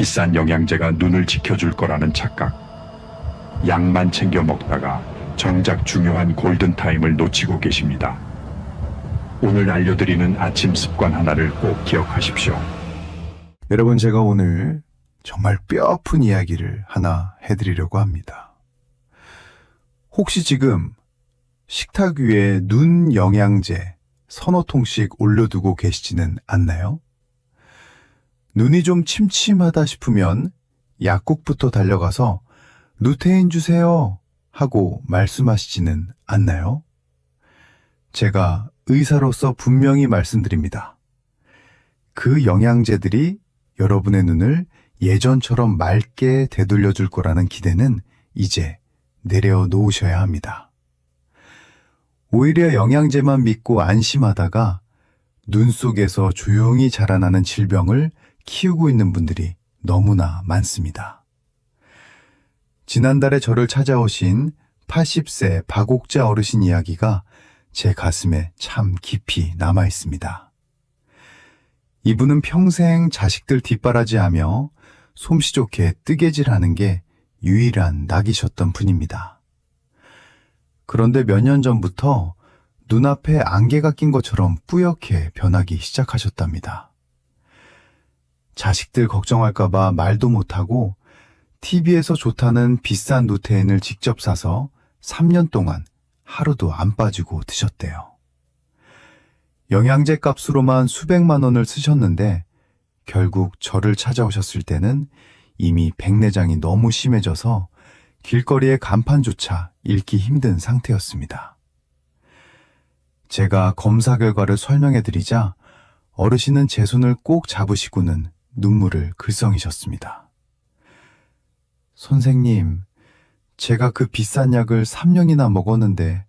비싼 영양제가 눈을 지켜줄 거라는 착각. 약만 챙겨 먹다가 정작 중요한 골든타임을 놓치고 계십니다. 오늘 알려드리는 아침 습관 하나를 꼭 기억하십시오. 여러분, 제가 오늘 정말 뼈아픈 이야기를 하나 해드리려고 합니다. 혹시 지금 식탁 위에 눈 영양제 서너 통씩 올려두고 계시지는 않나요? 눈이 좀 침침하다 싶으면 약국부터 달려가서 루테인 주세요 하고 말씀하시지는 않나요? 제가 의사로서 분명히 말씀드립니다. 그 영양제들이 여러분의 눈을 예전처럼 맑게 되돌려줄 거라는 기대는 이제 내려놓으셔야 합니다. 오히려 영양제만 믿고 안심하다가 눈 속에서 조용히 자라나는 질병을 키우고 있는 분들이 너무나 많습니다. 지난달에 저를 찾아오신 80세 박옥자 어르신 이야기가 제 가슴에 참 깊이 남아 있습니다. 이분은 평생 자식들 뒷바라지하며 솜씨 좋게 뜨개질하는 게 유일한 낙이셨던 분입니다. 그런데 몇 년 전부터 눈앞에 안개가 낀 것처럼 뿌옇게 변하기 시작하셨답니다. 자식들 걱정할까봐 말도 못하고 TV에서 좋다는 비싼 루테인을 직접 사서 3년 동안 하루도 안 빠지고 드셨대요. 영양제 값으로만 수백만 원을 쓰셨는데 결국 저를 찾아오셨을 때는 이미 백내장이 너무 심해져서 길거리의 간판조차 읽기 힘든 상태였습니다. 제가 검사 결과를 설명해드리자 어르신은 제 손을 꼭 잡으시고는 눈물을 글썽이셨습니다. 선생님, 제가 그 비싼 약을 3년이나 먹었는데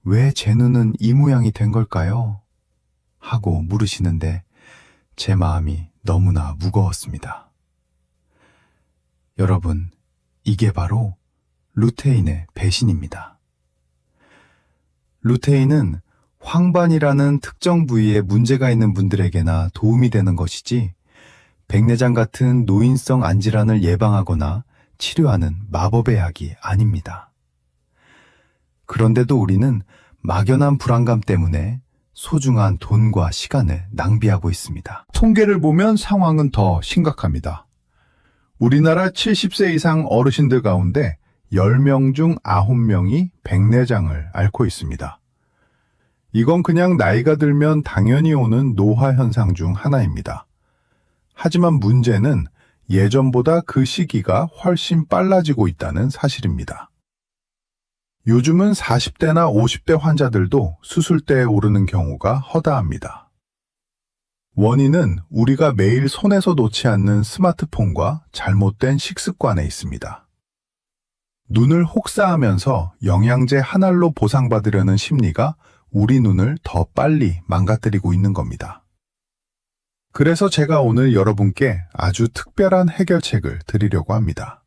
왜 제 눈은 이 모양이 된 걸까요? 하고 물으시는데 제 마음이 너무나 무거웠습니다. 여러분, 이게 바로 루테인의 배신입니다. 루테인은 황반이라는 특정 부위에 문제가 있는 분들에게나 도움이 되는 것이지 백내장 같은 노인성 안질환을 예방하거나 치료하는 마법의 약이 아닙니다. 그런데도 우리는 막연한 불안감 때문에 소중한 돈과 시간을 낭비하고 있습니다. 통계를 보면 상황은 더 심각합니다. 우리나라 70세 이상 어르신들 가운데 10명 중 9명이 백내장을 앓고 있습니다. 이건 그냥 나이가 들면 당연히 오는 노화 현상 중 하나입니다. 하지만 문제는 예전보다 그 시기가 훨씬 빨라지고 있다는 사실입니다. 요즘은 40대나 50대 환자들도 수술대에 오르는 경우가 허다합니다. 원인은 우리가 매일 손에서 놓지 않는 스마트폰과 잘못된 식습관에 있습니다. 눈을 혹사하면서 영양제 한 알로 보상받으려는 심리가 우리 눈을 더 빨리 망가뜨리고 있는 겁니다. 그래서 제가 오늘 여러분께 아주 특별한 해결책을 드리려고 합니다.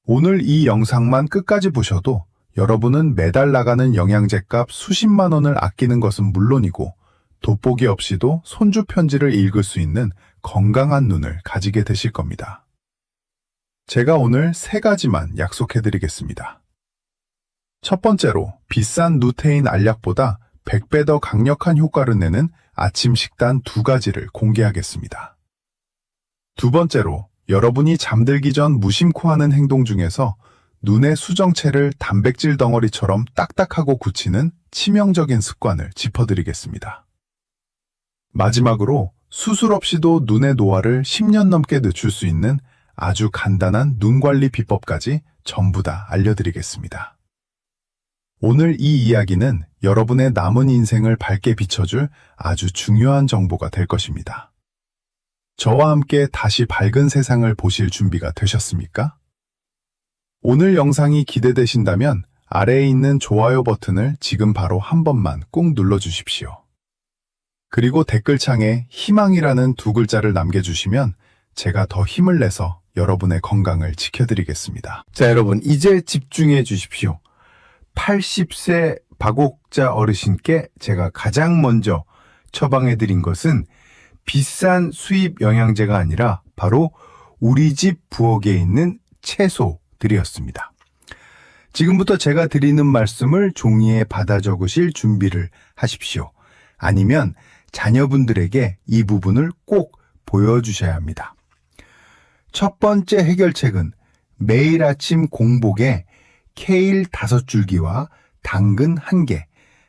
오늘 이 영상만 끝까지 보셔도 여러분은 매달 나가는 영양제 값 수십만 원을 아끼는 것은 물론이고 돋보기 없이도 손주 편지를 읽을 수 있는 건강한 눈을 가지게 되실 겁니다. 제가 오늘 3가지만 약속해드리겠습니다. 첫 번째로 비싼 루테인 알약보다 100배 더 강력한 효과를 내는 아침 식단 2가지를 공개하겠습니다. 두 번째로 여러분이 잠들기 전 무심코 하는 행동 중에서 눈의 수정체를 단백질 덩어리처럼 딱딱하고 굳히는 치명적인 습관을 짚어드리겠습니다. 마지막으로 수술 없이도 눈의 노화를 10년 넘게 늦출 수 있는 아주 간단한 눈 관리 비법까지 전부 다 알려드리겠습니다. 오늘 이 이야기는 여러분의 남은 인생을 밝게 비춰줄 아주 중요한 정보가 될 것입니다. 저와 함께 다시 밝은 세상을 보실 준비가 되셨습니까? 오늘 영상이 기대되신다면 아래에 있는 좋아요 버튼을 지금 바로 한 번만 꾹 눌러주십시오. 그리고 댓글창에 희망이라는 2글자를 남겨주시면 제가 더 힘을 내서 여러분의 건강을 지켜드리겠습니다. 자, 여러분, 이제 집중해 주십시오. 80세 박옥자 어르신께 제가 가장 먼저 처방해 드린 것은 비싼 수입 영양제가 아니라 바로 우리 집 부엌에 있는 채소들이었습니다. 지금부터 제가 드리는 말씀을 종이에 받아 적으실 준비를 하십시오. 아니면 자녀분들에게 이 부분을 꼭 보여주셔야 합니다. 첫 번째 해결책은 매일 아침 공복에 케일 5줄기와 당근 1개,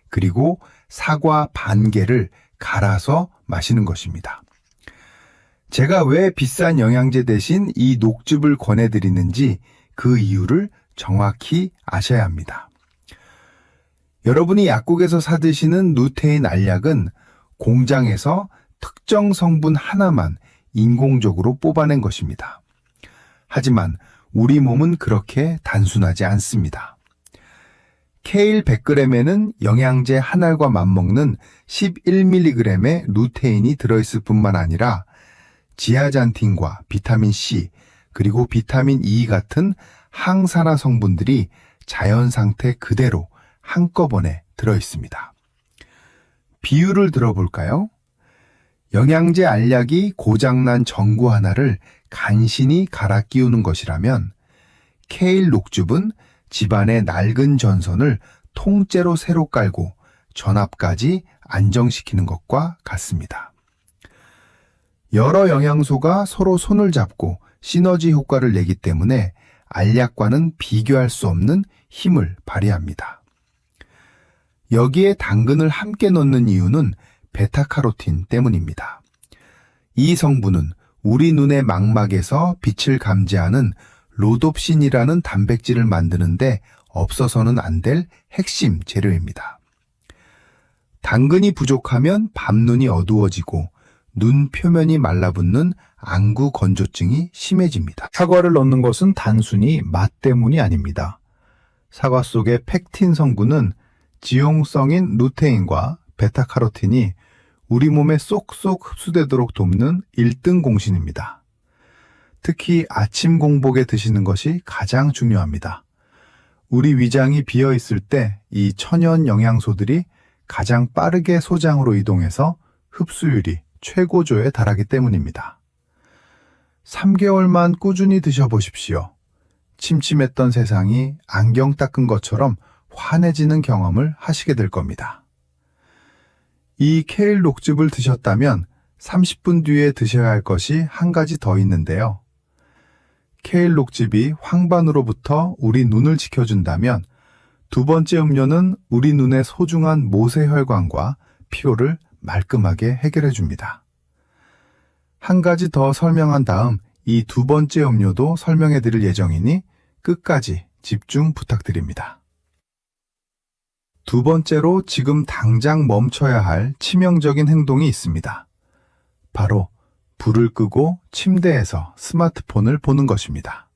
그리고 사과 반 개를 갈아서 마시는 것입니다. 제가 왜 비싼 영양제 대신 이 녹즙을 권해드리는지 그 이유를 정확히 아셔야 합니다. 여러분이 약국에서 사드시는 루테인 알약은 공장에서 특정 성분 하나만 인공적으로 뽑아낸 것입니다. 하지만 우리 몸은 그렇게 단순하지 않습니다. 케일 100g에는 영양제 한 알과 맞먹는 11mg의 루테인이 들어있을 뿐만 아니라 지아잔틴과 비타민 C, 그리고 비타민 E 같은 항산화 성분들이 자연 상태 그대로 한꺼번에 들어있습니다. 비유를 들어볼까요? 영양제 알약이 고장난 전구 하나를 간신히 갈아 끼우는 것이라면 케일 녹즙은 집안의 낡은 전선을 통째로 새로 깔고 전압까지 안정시키는 것과 같습니다. 여러 영양소가 서로 손을 잡고 시너지 효과를 내기 때문에 알약과는 비교할 수 없는 힘을 발휘합니다. 여기에 당근을 함께 넣는 이유는 베타카로틴 때문입니다. 이 성분은 우리 눈의 망막에서 빛을 감지하는 로놉신이라는 단백질을 만드는데 없어서는 안 될 핵심 재료입니다. 당근이 부족하면 밤눈이 어두워지고 눈 표면이 말라붙는 안구 건조증이 심해집니다. 사과를 넣는 것은 단순히 맛 때문이 아닙니다. 사과 속의 펙틴 성분은 지용성인 루테인과 베타카로틴이 우리 몸에 쏙쏙 흡수되도록 돕는 1등 공신입니다. 특히 아침 공복에 드시는 것이 가장 중요합니다. 우리 위장이 비어 있을 때 이 천연 영양소들이 가장 빠르게 소장으로 이동해서 흡수율이 최고조에 달하기 때문입니다. 3개월만 꾸준히 드셔보십시오. 침침했던 세상이 안경 닦은 것처럼 환해지는 경험을 하시게 될 겁니다. 이 케일 녹즙을 드셨다면 30분 뒤에 드셔야 할 것이 한 가지 더 있는데요. 케일 녹즙이 황반으로부터 우리 눈을 지켜준다면 두 번째 음료는 우리 눈의 소중한 모세혈관과 피로를 말끔하게 해결해 줍니다. 한 가지 더 설명한 다음 이 두 번째 음료도 설명해 드릴 예정이니 끝까지 집중 부탁드립니다. 두 번째로 지금 당장 멈춰야 할 치명적인 행동이 있습니다. 바로 불을 끄고 침대에서 스마트폰을 보는 것입니다.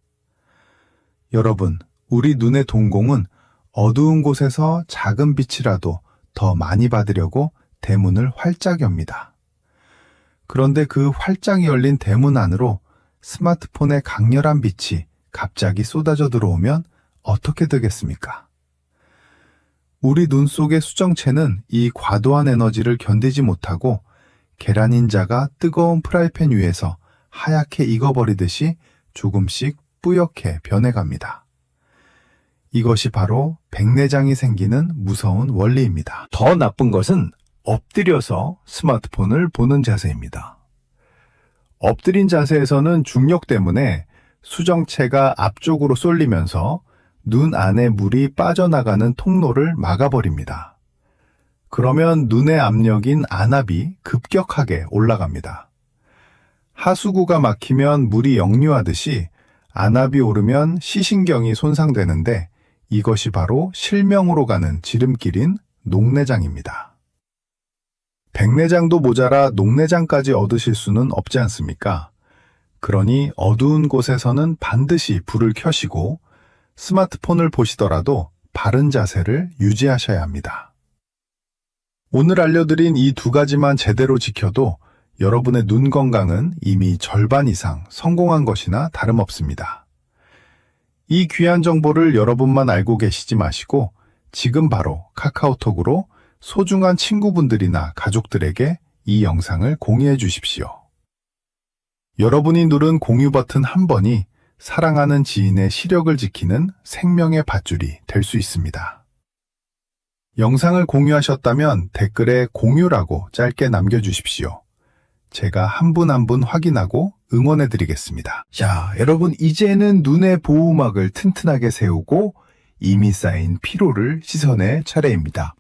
여러분, 우리 눈의 동공은 어두운 곳에서 작은 빛이라도 더 많이 받으려고 대문을 활짝 엽니다. 그런데 그 활짝 열린 대문 안으로 스마트폰의 강렬한 빛이 갑자기 쏟아져 들어오면 어떻게 되겠습니까? 우리 눈 속의 수정체는 이 과도한 에너지를 견디지 못하고 계란 흰자가 뜨거운 프라이팬 위에서 하얗게 익어버리듯이 조금씩 뿌옇게 변해갑니다. 이것이 바로 백내장이 생기는 무서운 원리입니다. 더 나쁜 것은 엎드려서 스마트폰을 보는 자세입니다. 엎드린 자세에서는 중력 때문에 수정체가 앞쪽으로 쏠리면서 눈 안에 물이 빠져나가는 통로를 막아버립니다. 그러면 눈의 압력인 안압이 급격하게 올라갑니다. 하수구가 막히면 물이 역류하듯이 안압이 오르면 시신경이 손상되는데 이것이 바로 실명으로 가는 지름길인 녹내장입니다. 백내장도 모자라 녹내장까지 얻으실 수는 없지 않습니까? 그러니 어두운 곳에서는 반드시 불을 켜시고 스마트폰을 보시더라도 바른 자세를 유지하셔야 합니다. 오늘 알려드린 이 두 가지만 제대로 지켜도 여러분의 눈 건강은 이미 절반 이상 성공한 것이나 다름없습니다. 이 귀한 정보를 여러분만 알고 계시지 마시고 지금 바로 카카오톡으로 소중한 친구분들이나 가족들에게 이 영상을 공유해 주십시오. 여러분이 누른 공유 버튼 한 번이 사랑하는 지인의 시력을 지키는 생명의 밧줄이 될 수 있습니다. 영상을 공유하셨다면 댓글에 공유라고 짧게 남겨주십시오. 제가 한 분 한 분 확인하고 응원해 드리겠습니다. 자, 여러분 이제는 눈의 보호막을 튼튼하게 세우고 이미 쌓인 피로를 씻어낼 차례입니다.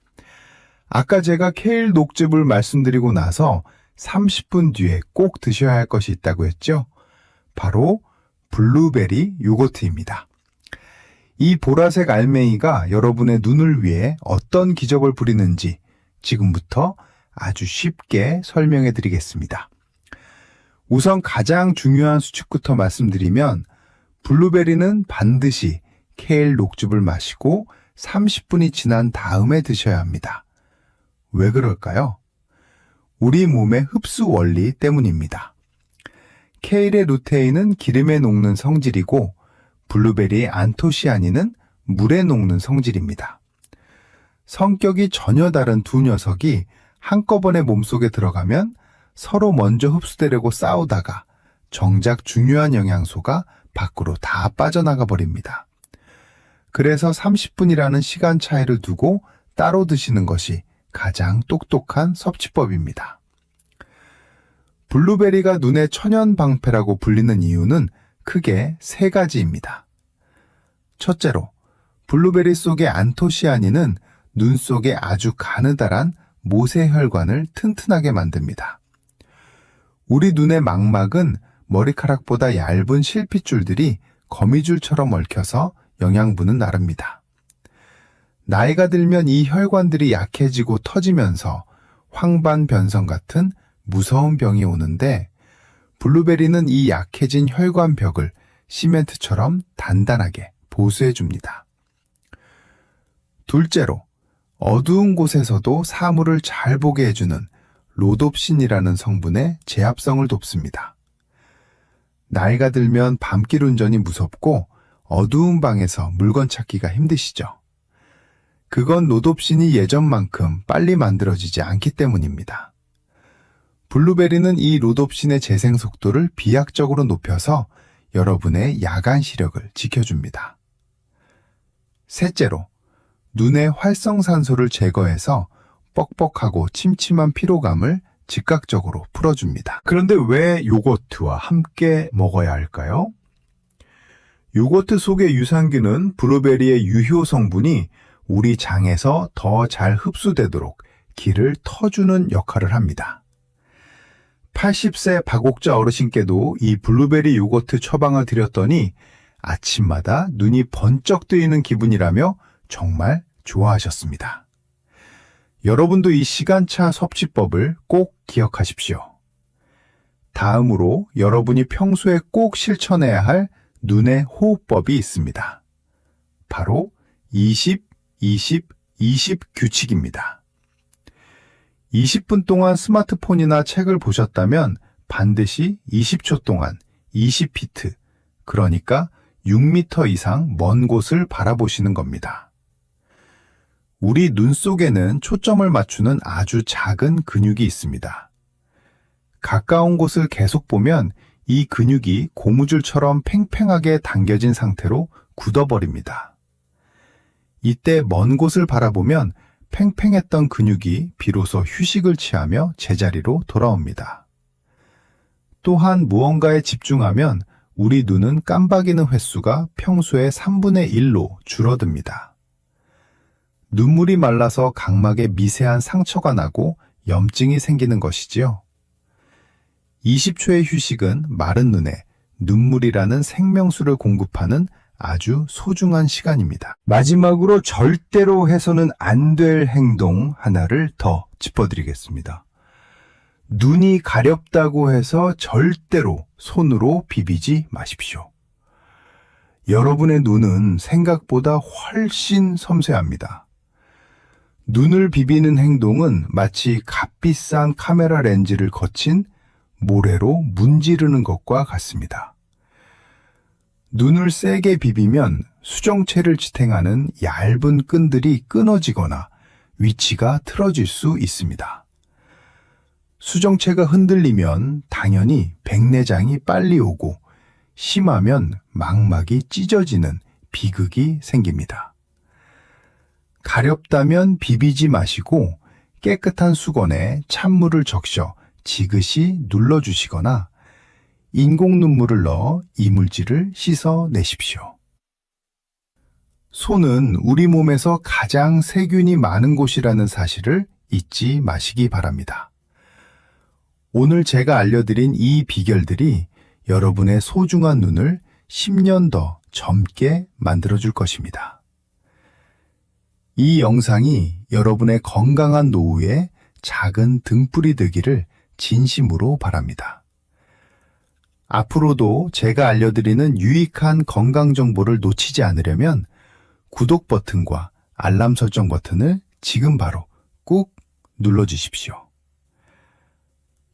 아까 제가 케일 녹즙을 말씀드리고 나서 30분 뒤에 꼭 드셔야 할 것이 있다고 했죠? 바로 블루베리 요거트입니다. 이 보라색 알맹이가 여러분의 눈을 위해 어떤 기적을 부리는지 지금부터 아주 쉽게 설명해 드리겠습니다. 우선 가장 중요한 수칙부터 말씀드리면 블루베리는 반드시 케일 녹즙을 마시고 30분이 지난 다음에 드셔야 합니다. 왜 그럴까요? 우리 몸의 흡수 원리 때문입니다. 케일의 루테인은 기름에 녹는 성질이고 블루베리의 안토시아닌은 물에 녹는 성질입니다. 성격이 전혀 다른 두 녀석이 한꺼번에 몸속에 들어가면 서로 먼저 흡수되려고 싸우다가 정작 중요한 영양소가 밖으로 다 빠져나가 버립니다. 그래서 30분이라는 시간 차이를 두고 따로 드시는 것이 가장 똑똑한 섭취법입니다. 블루베리가 눈의 천연 방패라고 불리는 이유는 크게 세 가지입니다. 첫째로, 블루베리 속의 안토시아닌은 눈 속에 아주 가느다란 모세혈관을 튼튼하게 만듭니다. 우리 눈의 망막은 머리카락보다 얇은 실핏줄들이 거미줄처럼 얽혀서 영양분은 나릅니다. 나이가 들면 이 혈관들이 약해지고 터지면서 황반변성 같은 무서운 병이 오는데 블루베리는 이 약해진 혈관벽을 시멘트처럼 단단하게 보수해 줍니다. 둘째로, 어두운 곳에서도 사물을 잘 보게 해주는 로놉신이라는 성분의 제압성을 돕습니다. 나이가 들면 밤길 운전이 무섭고 어두운 방에서 물건 찾기가 힘드시죠? 그건 로놉신이 예전만큼 빨리 만들어지지 않기 때문입니다. 블루베리는 이 로놉신의 재생 속도를 비약적으로 높여서 여러분의 야간 시력을 지켜줍니다. 셋째로, 눈의 활성산소를 제거해서 뻑뻑하고 침침한 피로감을 즉각적으로 풀어줍니다. 그런데 왜 요거트와 함께 먹어야 할까요? 요거트 속의 유산균은 블루베리의 유효 성분이 우리 장에서 더 잘 흡수되도록 길을 터주는 역할을 합니다. 80세 박옥자 어르신께도 이 블루베리 요거트 처방을 드렸더니 아침마다 눈이 번쩍 뜨이는 기분이라며 정말 좋아하셨습니다. 여러분도 이 시간차 섭취법을 꼭 기억하십시오. 다음으로 여러분이 평소에 꼭 실천해야 할 눈의 호흡법이 있습니다. 바로 20, 20, 20 규칙입니다. 20분 동안 스마트폰이나 책을 보셨다면 반드시 20초 동안 20피트, 그러니까 6m 이상 먼 곳을 바라보시는 겁니다. 우리 눈 속에는 초점을 맞추는 아주 작은 근육이 있습니다. 가까운 곳을 계속 보면 이 근육이 고무줄처럼 팽팽하게 당겨진 상태로 굳어버립니다. 이때 먼 곳을 바라보면 팽팽했던 근육이 비로소 휴식을 취하며 제자리로 돌아옵니다. 또한 무언가에 집중하면 우리 눈은 깜박이는 횟수가 평소의 3분의 1로 줄어듭니다. 눈물이 말라서 각막에 미세한 상처가 나고 염증이 생기는 것이지요. 20초의 휴식은 마른 눈에 눈물이라는 생명수를 공급하는 아주 소중한 시간입니다. 마지막으로 절대로 해서는 안 될 행동 하나를 더 짚어드리겠습니다. 눈이 가렵다고 해서 절대로 손으로 비비지 마십시오. 여러분의 눈은 생각보다 훨씬 섬세합니다. 눈을 비비는 행동은 마치 값비싼 카메라 렌즈를 거친 모래로 문지르는 것과 같습니다. 눈을 세게 비비면 수정체를 지탱하는 얇은 끈들이 끊어지거나 위치가 틀어질 수 있습니다. 수정체가 흔들리면 당연히 백내장이 빨리 오고 심하면 망막이 찢어지는 비극이 생깁니다. 가렵다면 비비지 마시고 깨끗한 수건에 찬물을 적셔 지그시 눌러주시거나 인공 눈물을 넣어 이물질을 씻어내십시오. 손은 우리 몸에서 가장 세균이 많은 곳이라는 사실을 잊지 마시기 바랍니다. 오늘 제가 알려드린 이 비결들이 여러분의 소중한 눈을 10년 더 젊게 만들어줄 것입니다. 이 영상이 여러분의 건강한 노후에 작은 등불이 되기를 진심으로 바랍니다. 앞으로도 제가 알려드리는 유익한 건강 정보를 놓치지 않으려면 구독 버튼과 알람 설정 버튼을 지금 바로 꾹 눌러주십시오.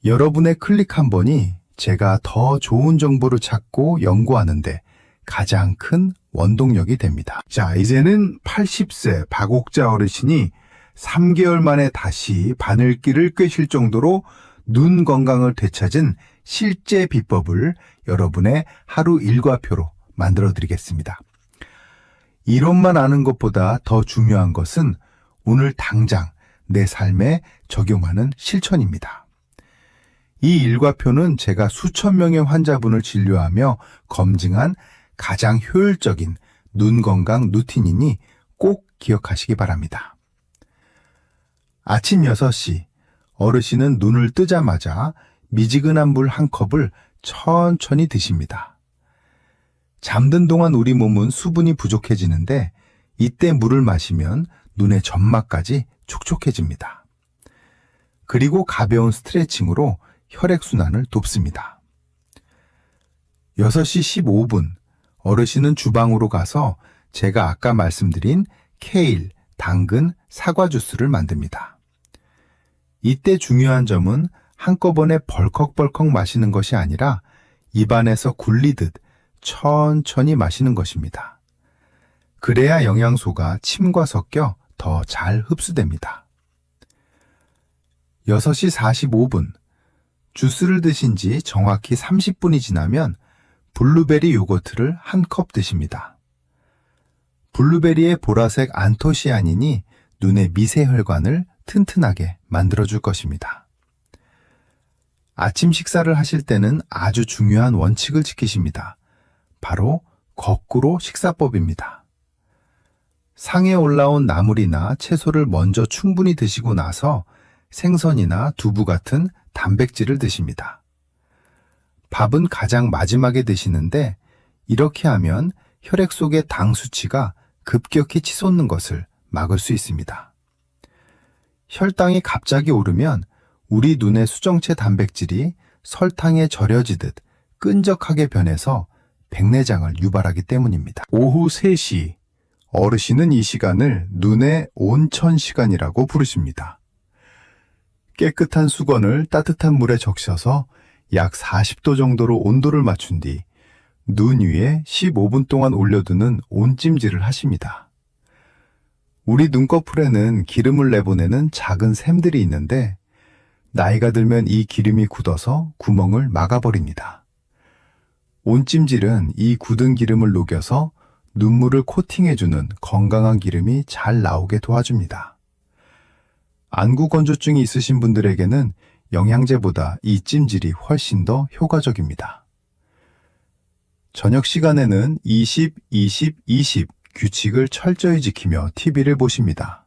여러분의 클릭 한 번이 제가 더 좋은 정보를 찾고 연구하는데 가장 큰 원동력이 됩니다. 자, 이제는 80세 박옥자 어르신이 3개월 만에 다시 바늘길을 꿰실 정도로 눈 건강을 되찾은 실제 비법을 여러분의 하루 일과표로 만들어 드리겠습니다. 이론만 아는 것보다 더 중요한 것은 오늘 당장 내 삶에 적용하는 실천입니다. 이 일과표는 제가 수천 명의 환자분을 진료하며 검증한 가장 효율적인 눈 건강 루틴이니 꼭 기억하시기 바랍니다. 아침 6시 어르신은 눈을 뜨자마자 미지근한 물 한 컵을 천천히 드십니다. 잠든 동안 우리 몸은 수분이 부족해지는데 이때 물을 마시면 눈의 점막까지 촉촉해집니다. 그리고 가벼운 스트레칭으로 혈액순환을 돕습니다. 6시 15분 어르신은 주방으로 가서 제가 아까 말씀드린 케일, 당근, 사과 주스를 만듭니다. 이때 중요한 점은 한꺼번에 벌컥벌컥 마시는 것이 아니라 입안에서 굴리듯 천천히 마시는 것입니다. 그래야 영양소가 침과 섞여 더 잘 흡수됩니다. 6시 45분 주스를 드신 지 정확히 30분이 지나면 블루베리 요거트를 한 컵 드십니다. 블루베리의 보라색 안토시아닌이 눈의 미세혈관을 튼튼하게 만들어줄 것입니다. 아침 식사를 하실 때는 아주 중요한 원칙을 지키십니다. 바로 거꾸로 식사법입니다. 상에 올라온 나물이나 채소를 먼저 충분히 드시고 나서 생선이나 두부 같은 단백질을 드십니다. 밥은 가장 마지막에 드시는데 이렇게 하면 혈액 속의 당 수치가 급격히 치솟는 것을 막을 수 있습니다. 혈당이 갑자기 오르면 우리 눈의 수정체 단백질이 설탕에 절여지듯 끈적하게 변해서 백내장을 유발하기 때문입니다. 오후 3시 어르신은 이 시간을 눈의 온천 시간이라고 부르십니다. 깨끗한 수건을 따뜻한 물에 적셔서 약 40도 정도로 온도를 맞춘 뒤 눈 위에 15분 동안 올려두는 온찜질을 하십니다. 우리 눈꺼풀에는 기름을 내보내는 작은 샘들이 있는데 나이가 들면 이 기름이 굳어서 구멍을 막아버립니다. 온찜질은 이 굳은 기름을 녹여서 눈물을 코팅해주는 건강한 기름이 잘 나오게 도와줍니다. 안구 건조증이 있으신 분들에게는 영양제보다 이 찜질이 훨씬 더 효과적입니다. 저녁 시간에는 20, 20, 20 규칙을 철저히 지키며 TV를 보십니다.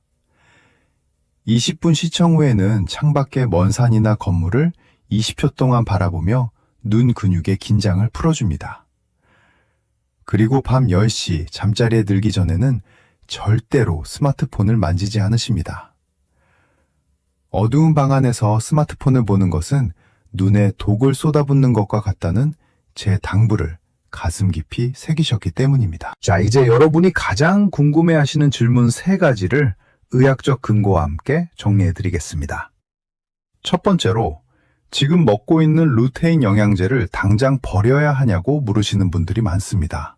20분 시청 후에는 창밖의 먼 산이나 건물을 20초 동안 바라보며 눈 근육의 긴장을 풀어줍니다. 그리고 밤 10시 잠자리에 들기 전에는 절대로 스마트폰을 만지지 않으십니다. 어두운 방 안에서 스마트폰을 보는 것은 눈에 독을 쏟아붓는 것과 같다는 제 당부를 가슴 깊이 새기셨기 때문입니다. 자, 이제 여러분이 가장 궁금해하시는 질문 3가지를 의학적 근거와 함께 정리해드리겠습니다. 첫 번째로 지금 먹고 있는 루테인 영양제를 당장 버려야 하냐고 물으시는 분들이 많습니다.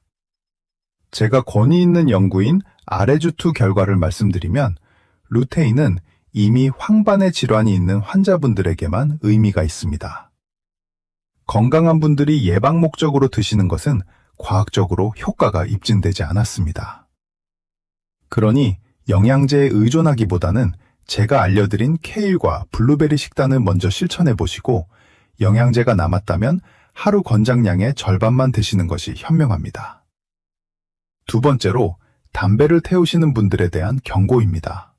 제가 권위 있는 연구인 아레주투 결과를 말씀드리면 루테인은 이미 황반의 질환이 있는 환자분들에게만 의미가 있습니다. 건강한 분들이 예방 목적으로 드시는 것은 과학적으로 효과가 입증되지 않았습니다. 그러니 영양제에 의존하기보다는 제가 알려드린 케일과 블루베리 식단을 먼저 실천해 보시고 영양제가 남았다면 하루 권장량의 절반만 드시는 것이 현명합니다. 두 번째로 담배를 태우시는 분들에 대한 경고입니다.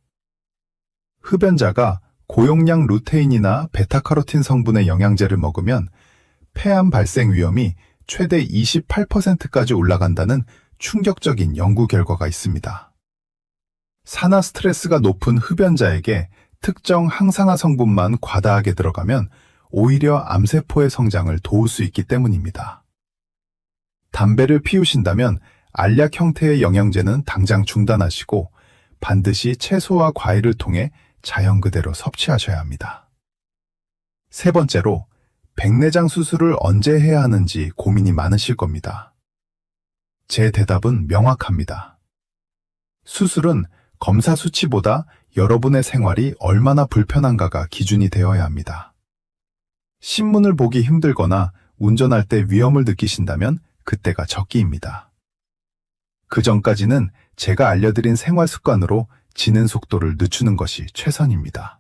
흡연자가 고용량 루테인이나 베타카로틴 성분의 영양제를 먹으면 폐암 발생 위험이 최대 28%까지 올라간다는 충격적인 연구 결과가 있습니다. 산화 스트레스가 높은 흡연자에게 특정 항산화 성분만 과다하게 들어가면 오히려 암세포의 성장을 도울 수 있기 때문입니다. 담배를 피우신다면 알약 형태의 영양제는 당장 중단하시고 반드시 채소와 과일을 통해 자연 그대로 섭취하셔야 합니다. 세 번째로 백내장 수술을 언제 해야 하는지 고민이 많으실 겁니다. 제 대답은 명확합니다. 수술은 검사 수치보다 여러분의 생활이 얼마나 불편한가가 기준이 되어야 합니다. 신문을 보기 힘들거나 운전할 때 위험을 느끼신다면 그때가 적기입니다. 그 전까지는 제가 알려드린 생활 습관으로 지는 속도를 늦추는 것이 최선입니다.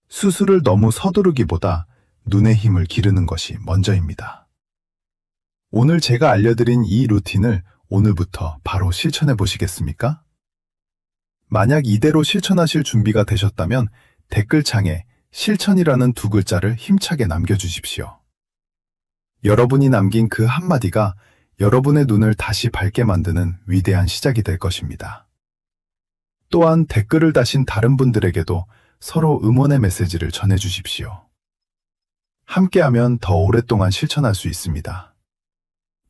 수술을 너무 서두르기보다 눈의 힘을 기르는 것이 먼저입니다. 오늘 제가 알려드린 이 루틴을 오늘부터 바로 실천해 보시겠습니까? 만약 이대로 실천하실 준비가 되셨다면 댓글창에 실천이라는 두 글자를 힘차게 남겨주십시오. 여러분이 남긴 그 한마디가 여러분의 눈을 다시 밝게 만드는 위대한 시작이 될 것입니다. 또한 댓글을 다신 다른 분들에게도 서로 응원의 메시지를 전해주십시오. 함께하면 더 오랫동안 실천할 수 있습니다.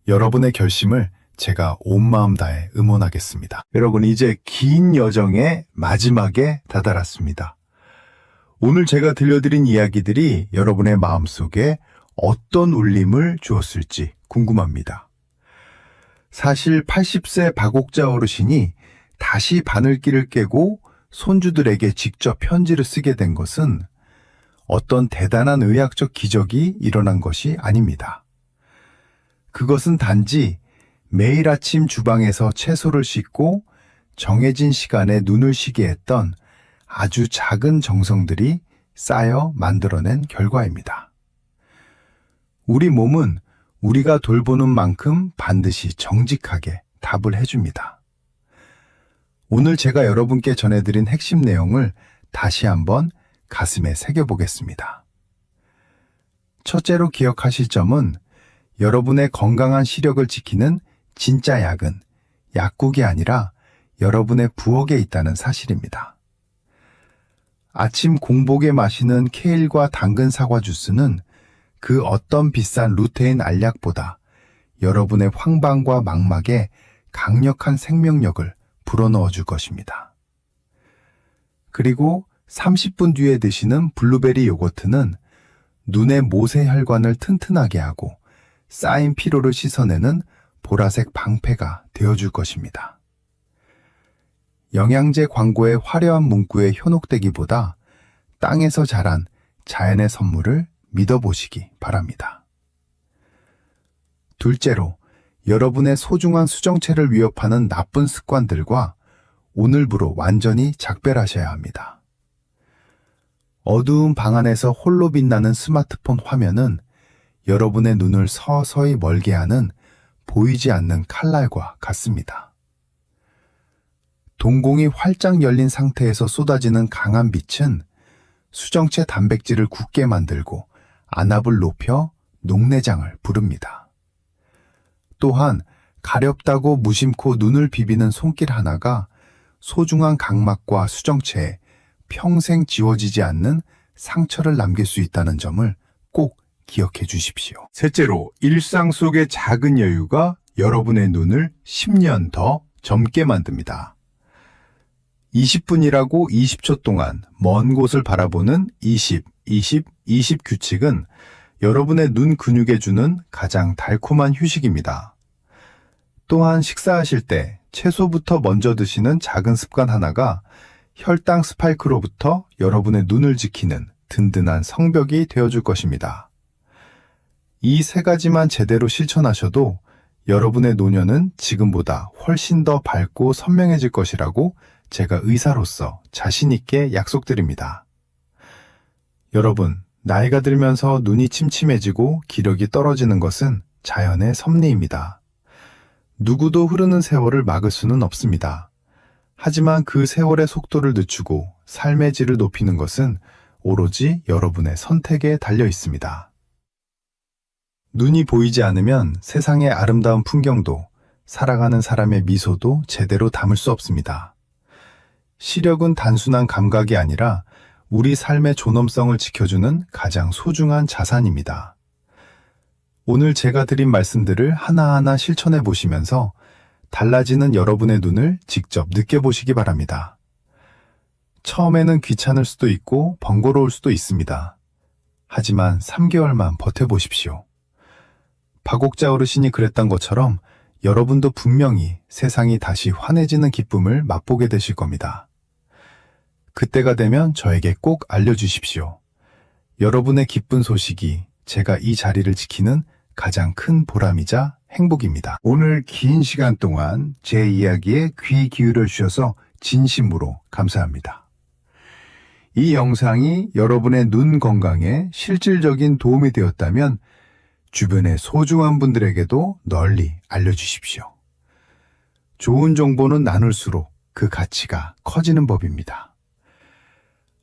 여러분의 결심을 제가 온 마음 다해 응원하겠습니다. 여러분, 이제 긴 여정의 마지막에 다다랐습니다. 오늘 제가 들려드린 이야기들이 여러분의 마음속에 어떤 울림을 주었을지 궁금합니다. 사실 80세 박옥자 어르신이 다시 바늘길을 깨고 손주들에게 직접 편지를 쓰게 된 것은 어떤 대단한 의학적 기적이 일어난 것이 아닙니다. 그것은 단지 매일 아침 주방에서 채소를 씻고 정해진 시간에 눈을 쉬게 했던 아주 작은 정성들이 쌓여 만들어낸 결과입니다. 우리 몸은 우리가 돌보는 만큼 반드시 정직하게 답을 해줍니다. 오늘 제가 여러분께 전해드린 핵심 내용을 다시 한번 가슴에 새겨보겠습니다. 첫째로 기억하실 점은 여러분의 건강한 시력을 지키는 진짜 약은 약국이 아니라 여러분의 부엌에 있다는 사실입니다. 아침 공복에 마시는 케일과 당근 사과 주스는 그 어떤 비싼 루테인 알약보다 여러분의 황반과 망막에 강력한 생명력을 불어넣어 줄 것입니다. 그리고 30분 뒤에 드시는 블루베리 요거트는 눈의 모세혈관을 튼튼하게 하고 쌓인 피로를 씻어내는 보라색 방패가 되어줄 것입니다. 영양제 광고의 화려한 문구에 현혹되기보다 땅에서 자란 자연의 선물을 믿어보시기 바랍니다. 둘째로, 여러분의 소중한 수정체를 위협하는 나쁜 습관들과 오늘부로 완전히 작별하셔야 합니다. 어두운 방 안에서 홀로 빛나는 스마트폰 화면은 여러분의 눈을 서서히 멀게 하는 보이지 않는 칼날과 같습니다. 동공이 활짝 열린 상태에서 쏟아지는 강한 빛은 수정체 단백질을 굳게 만들고 안압을 높여 녹내장을 부릅니다. 또한 가렵다고 무심코 눈을 비비는 손길 하나가 소중한 각막과 수정체에 평생 지워지지 않는 상처를 남길 수 있다는 점을 꼭 기억해 주십시오. 셋째로, 일상 속의 작은 여유가 여러분의 눈을 10년 더 젊게 만듭니다. 20분이라고 20초 동안 먼 곳을 바라보는 20, 20, 20 규칙은 여러분의 눈 근육에 주는 가장 달콤한 휴식입니다. 또한 식사하실 때 채소부터 먼저 드시는 작은 습관 하나가 혈당 스파이크로부터 여러분의 눈을 지키는 든든한 성벽이 되어줄 것입니다. 이 세 가지만 제대로 실천하셔도 여러분의 노년은 지금보다 훨씬 더 밝고 선명해질 것이라고 제가 의사로서 자신 있게 약속드립니다. 여러분, 나이가 들면서 눈이 침침해지고 기력이 떨어지는 것은 자연의 섭리입니다. 누구도 흐르는 세월을 막을 수는 없습니다. 하지만 그 세월의 속도를 늦추고 삶의 질을 높이는 것은 오로지 여러분의 선택에 달려 있습니다. 눈이 보이지 않으면 세상의 아름다운 풍경도 살아가는 사람의 미소도 제대로 담을 수 없습니다. 시력은 단순한 감각이 아니라 우리 삶의 존엄성을 지켜주는 가장 소중한 자산입니다. 오늘 제가 드린 말씀들을 하나하나 실천해 보시면서 달라지는 여러분의 눈을 직접 느껴보시기 바랍니다. 처음에는 귀찮을 수도 있고 번거로울 수도 있습니다. 하지만 3개월만 버텨보십시오. 박옥자 어르신이 그랬던 것처럼 여러분도 분명히 세상이 다시 환해지는 기쁨을 맛보게 되실 겁니다. 그때가 되면 저에게 꼭 알려주십시오. 여러분의 기쁜 소식이 제가 이 자리를 지키는 가장 큰 보람이자 행복입니다. 오늘 긴 시간 동안 제 이야기에 귀 기울여 주셔서 진심으로 감사합니다. 이 영상이 여러분의 눈 건강에 실질적인 도움이 되었다면 주변의 소중한 분들에게도 널리 알려주십시오. 좋은 정보는 나눌수록 그 가치가 커지는 법입니다.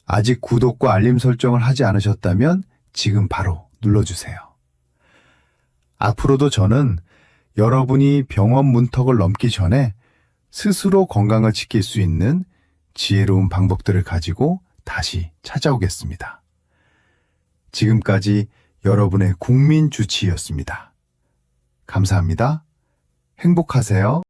아직 구독과 알림 설정을 하지 않으셨다면 지금 바로 눌러주세요. 앞으로도 저는 여러분이 병원 문턱을 넘기 전에 스스로 건강을 지킬 수 있는 지혜로운 방법들을 가지고 다시 찾아오겠습니다. 지금까지 여러분의 국민 주치의였습니다. 감사합니다. 행복하세요.